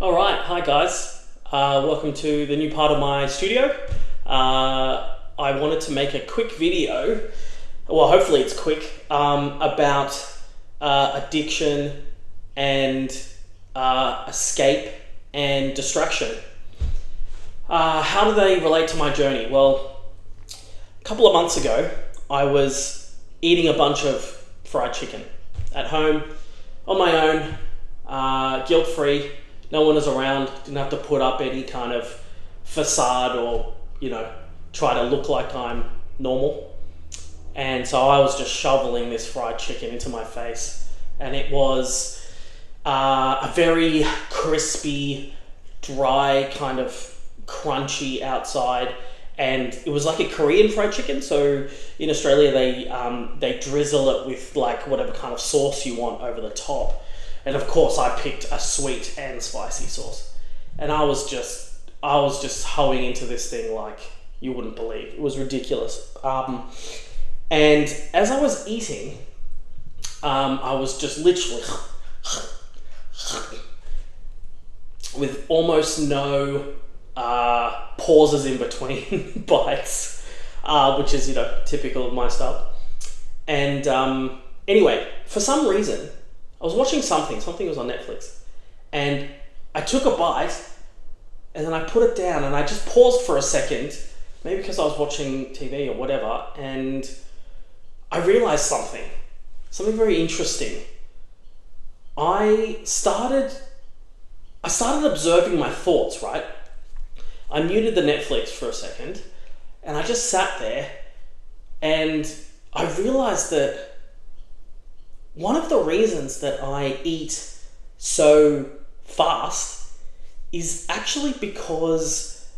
All right, hi guys. Welcome to the new part of my studio. I wanted to make a quick video, well, hopefully it's quick, about addiction and escape and distraction. How do they relate to my journey? Well, a couple of months ago, I was eating a bunch of fried chicken at home on my own, guilt-free. No one was around, didn't have to put up any kind of facade or, try to look like I'm normal. And so I was just shoveling this fried chicken into my face. And it was a very crispy, dry, kind of crunchy outside. And it was like a Korean fried chicken. So in Australia, they drizzle it with like whatever kind of sauce you want over the top. And of course I picked a sweet and spicy sauce. And I was just hoeing into this thing like you wouldn't believe. It was ridiculous. And as I was eating, I was just literally with almost no pauses in between bites, which is, typical of my style. And anyway, for some reason, I was watching something was on Netflix, and I took a bite, and then I put it down, and I just paused for a second, maybe because I was watching TV or whatever, and I realized something very interesting. I started observing my thoughts, right? I muted the Netflix for a second, and I just sat there, and I realized that one of the reasons that I eat so fast is actually because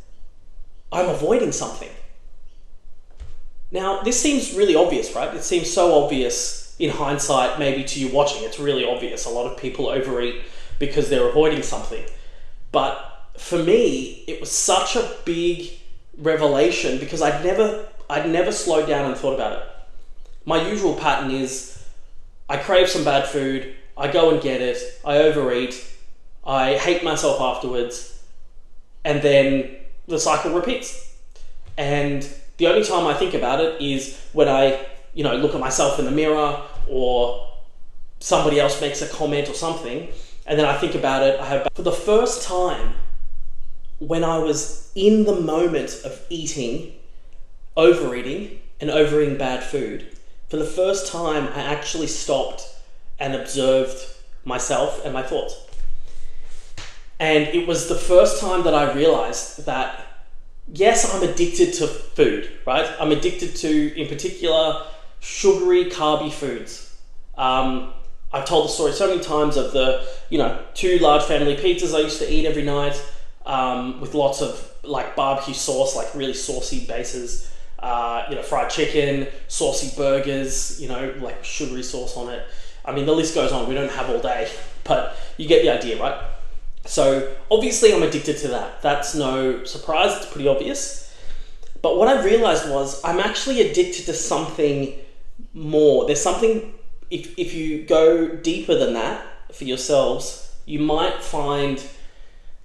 I'm avoiding something. Now, this seems really obvious, right? It seems so obvious in hindsight, maybe to you watching. It's really obvious. A lot of people overeat because they're avoiding something. But for me, it was such a big revelation because I'd never slowed down and thought about it. My usual pattern is I crave some bad food, I go and get it, I overeat, I hate myself afterwards, and then the cycle repeats. And the only time I think about it is when I, look at myself in the mirror, or somebody else makes a comment or something, and then I think about it. For the first time, when I was in the moment of overeating and overeating bad food, for the first time, I actually stopped and observed myself and my thoughts. And it was the first time that I realized that, yes, I'm addicted to food, right? I'm addicted to, in particular, sugary, carby foods. I've told the story so many times of the, 2 large family pizzas I used to eat every night, with lots of like barbecue sauce, like really saucy bases. Fried chicken, saucy burgers, like sugary sauce on it. I mean, the list goes on. We don't have all day, but you get the idea, right? So obviously I'm addicted to that. That's no surprise. It's pretty obvious. But what I realized was I'm actually addicted to something more. There's something, if you go deeper than that for yourselves, you might find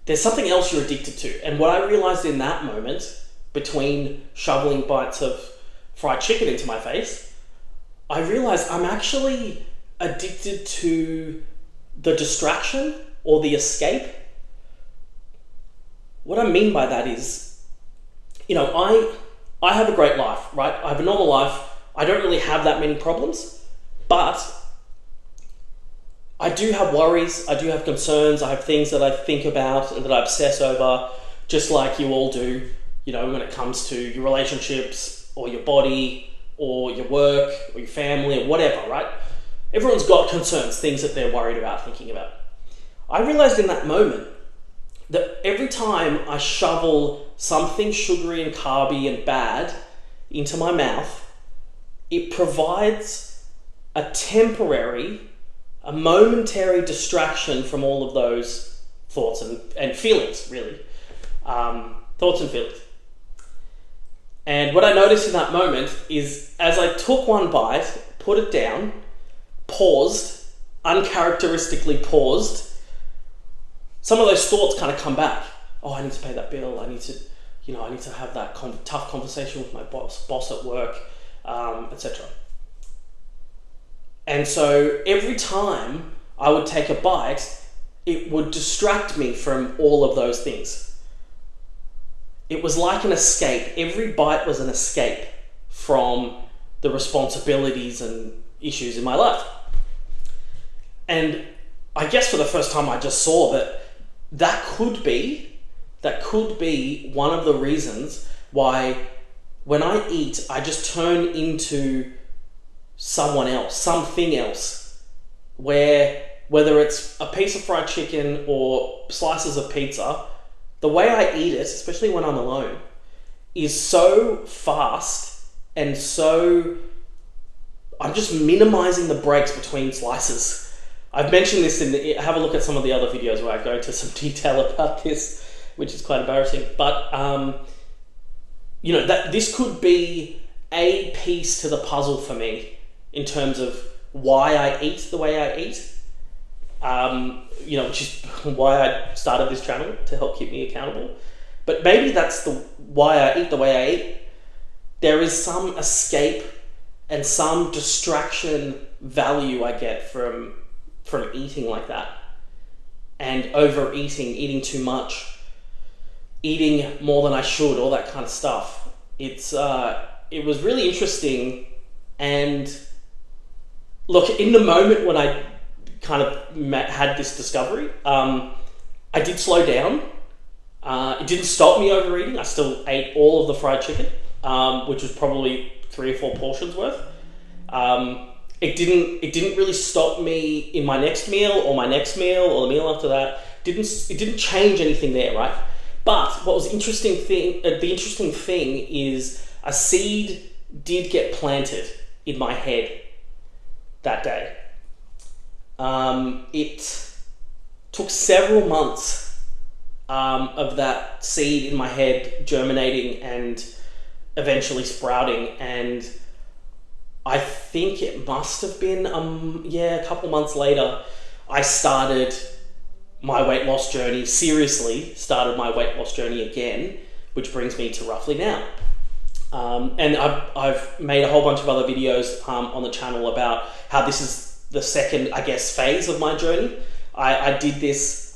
there's something else you're addicted to. And what I realized in that moment, between shoveling bites of fried chicken into my face, I realized I'm actually addicted to the distraction or the escape. What I mean by that is, I have a great life, right? I have a normal life. I don't really have that many problems, but I do have worries. I do have concerns. I have things that I think about and that I obsess over, just like you all do. When it comes to your relationships or your body or your work or your family or whatever, right? Everyone's got concerns, things that they're worried about, thinking about. I realized in that moment that every time I shovel something sugary and carby and bad into my mouth, it provides a momentary distraction from all of those thoughts and feelings, really. Thoughts and feelings. And what I noticed in that moment is as I took one bite, put it down, paused, uncharacteristically paused, some of those thoughts kind of come back. Oh, I need to pay that bill. I need to, I need to have that tough conversation with my boss at work, etc. And so every time I would take a bite, it would distract me from all of those things. It was like an escape. Every bite was an escape from the responsibilities and issues in my life. And I guess for the first time I just saw that could be one of the reasons why when I eat, I just turn into someone else, something else, whether it's a piece of fried chicken or slices of pizza, the way I eat it, especially when I'm alone, is so fast and I'm just minimizing the breaks between slices. I've mentioned this have a look at some of the other videos where I go into some detail about this, which is quite embarrassing. But, that this could be a piece to the puzzle for me in terms of why I eat the way I eat, which is why I started this channel, to help keep me accountable. But maybe that's why I eat the way I eat. There is some escape and some distraction value I get from eating like that, and overeating, eating too much, eating more than I should, all that kind of stuff. It was really interesting. And look, in the moment when I kind of had this discovery, I did slow down. It didn't stop me overeating. I still ate all of the fried chicken, which was probably 3 or 4 portions worth. It didn't really stop me in my next meal or my next meal or the meal after that. It didn't change anything there, right? But what was the interesting thing is a seed did get planted in my head that day. It took several months of that seed in my head germinating and eventually sprouting, and I think it must have been a couple months later, I started my weight loss journey, seriously started my weight loss journey again, which brings me to roughly now. And I've made a whole bunch of other videos on the channel about how this is the second, I guess, phase of my journey. I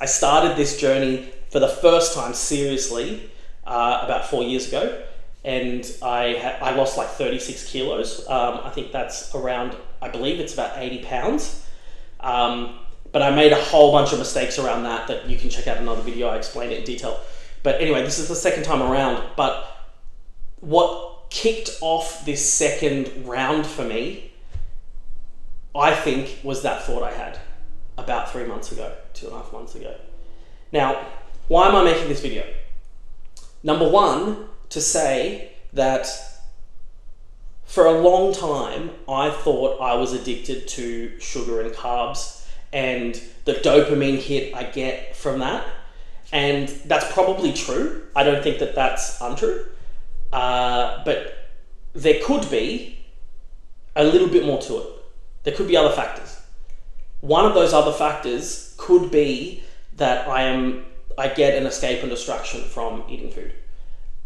started this journey for the first time seriously about 4 years ago, and I lost like 36 kilos. I think that's around, I believe it's about 80 pounds. But I made a whole bunch of mistakes around that you can check out another video. I explain it in detail. But anyway, this is the second time around. But what kicked off this second round for me, I think, was that thought I had about 3 months ago, 2.5 months ago. Now, why am I making this video? Number one, to say that for a long time, I thought I was addicted to sugar and carbs and the dopamine hit I get from that. And that's probably true. I don't think that that's untrue. But there could be a little bit more to it. There could be other factors. One of those other factors could be that I get an escape and distraction from eating food.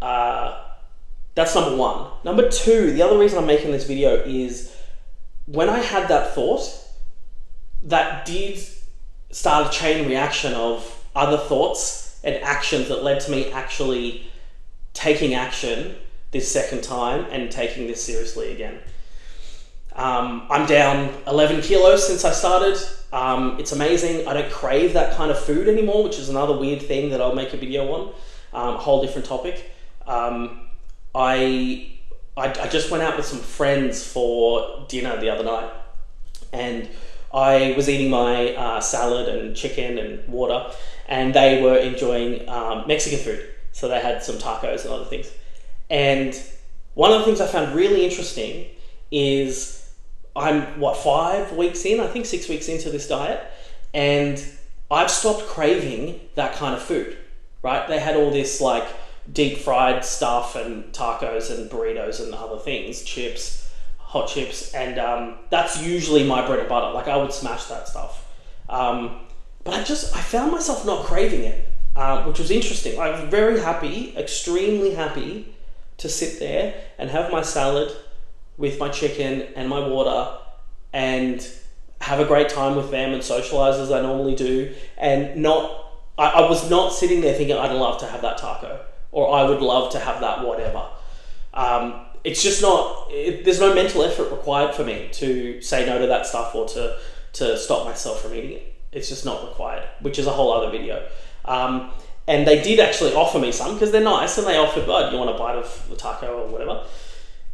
That's number one. Number two, the other reason I'm making this video is when I had that thought, that did start a chain reaction of other thoughts and actions that led to me actually taking action this second time and taking this seriously again. I'm down 11 kilos since I started. It's amazing. I don't crave that kind of food anymore, which is another weird thing that I'll make a video on, a whole different topic. I just went out with some friends for dinner the other night, and I was eating my salad and chicken and water, and they were enjoying Mexican food. So they had some tacos and other things. And one of the things I found really interesting is I'm 5 weeks in, I think 6 weeks into this diet, and I've stopped craving that kind of food, right? They had all this like deep fried stuff and tacos and burritos and other things, chips, hot chips, and that's usually my bread and butter. Like I would smash that stuff. but I found myself not craving it, which was interesting. I was very happy, extremely happy to sit there and have my salad with my chicken and my water and have a great time with them and socialize as I normally do, and I was not sitting there thinking I'd love to have that taco or I would love to have that whatever. It's just not, there's no mental effort required for me to say no to that stuff or to stop myself from eating it. It's just not required, which is a whole other video. And they did actually offer me some because they're nice, and they offered, oh, do you want a bite of the taco or whatever?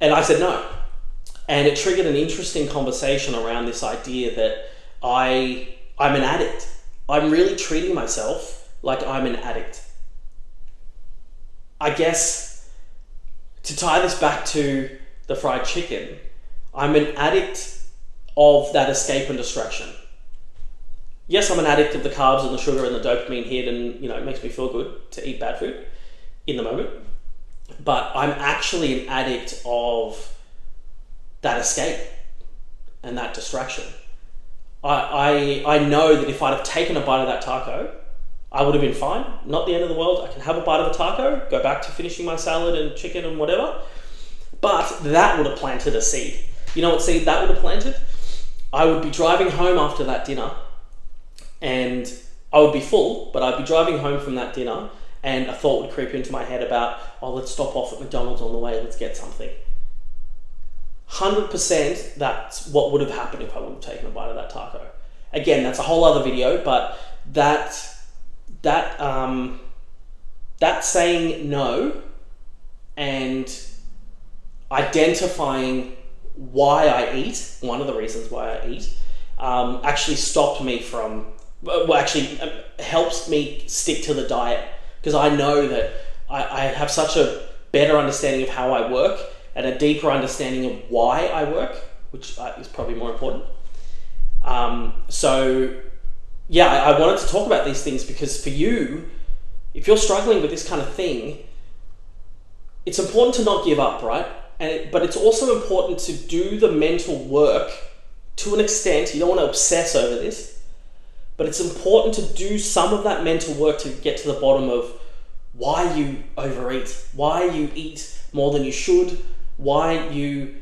And I said no. And it triggered an interesting conversation around this idea that I'm an addict. I'm really treating myself like I'm an addict. I guess to tie this back to the fried chicken, I'm an addict of that escape and distraction. Yes, I'm an addict of the carbs and the sugar and the dopamine hit, and it makes me feel good to eat bad food in the moment. But I'm actually an addict of that escape and that distraction. I know that if I'd have taken a bite of that taco, I would have been fine. Not the end of the world. I can have a bite of a taco, go back to finishing my salad and chicken and whatever. But that would have planted a seed. You know what seed that would have planted? I would be driving home after that dinner, and I would be full, but I'd be driving home from that dinner and a thought would creep into my head about, oh, let's stop off at McDonald's on the way, let's get something. 100% that's what would have happened if I would have taken a bite of that taco. Again, that's a whole other video, but that saying no and identifying why I eat, one of the reasons why I eat, actually stopped me from, helps me stick to the diet, because I know that I have such a better understanding of how I work and a deeper understanding of why I work, which is probably more important. So yeah, I wanted to talk about these things because for you, if you're struggling with this kind of thing, it's important to not give up, right? But it's also important to do the mental work to an extent. You don't want to obsess over this, but it's important to do some of that mental work to get to the bottom of why you overeat, why you eat more than you should, why you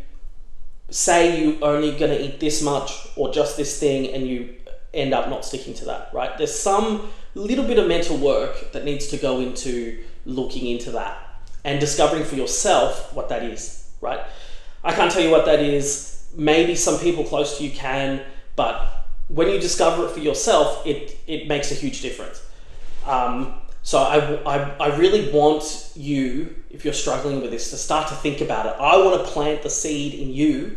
say you're only going to eat this much or just this thing and you end up not sticking to that, right? There's some little bit of mental work that needs to go into looking into that and discovering for yourself what that is, right? I can't tell you what that is. Maybe some people close to you can, but when you discover it for yourself, it makes a huge difference. So I really want you, if you're struggling with this, to start to think about it. I want to plant the seed in you.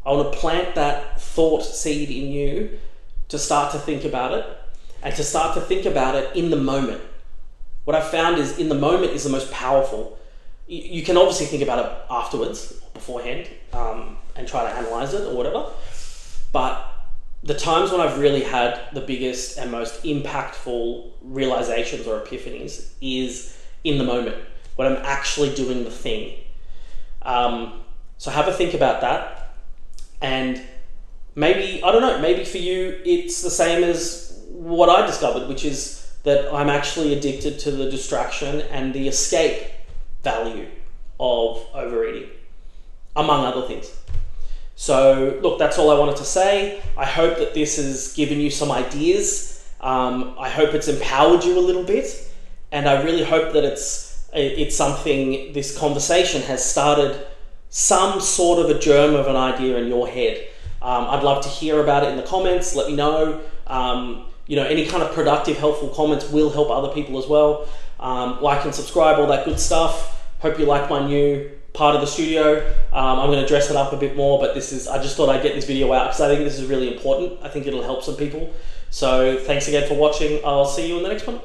I want to plant that thought seed in you to start to think about it, and to start to think about it in the moment. What I've found is in the moment is the most powerful. You can obviously think about it afterwards, beforehand, and try to analyze it or whatever. But the times when I've really had the biggest and most impactful realizations or epiphanies is in the moment, when I'm actually doing the thing. So have a think about that. And maybe, I don't know, maybe for you, it's the same as what I discovered, which is that I'm actually addicted to the distraction and the escape value of overeating, among other things. So look, that's all I wanted to say. I hope that this has given you some ideas. I hope it's empowered you a little bit. And I really hope that it's something, this conversation has started some sort of a germ of an idea in your head. I'd love to hear about it in the comments. Let me know. Any kind of productive, helpful comments will help other people as well. Like and subscribe, all that good stuff. Hope you like my new part of the studio. I'm going to dress it up a bit more, but I just thought I'd get this video out because I think this is really important. I think it'll help some people. So thanks again for watching. I'll see you in the next one.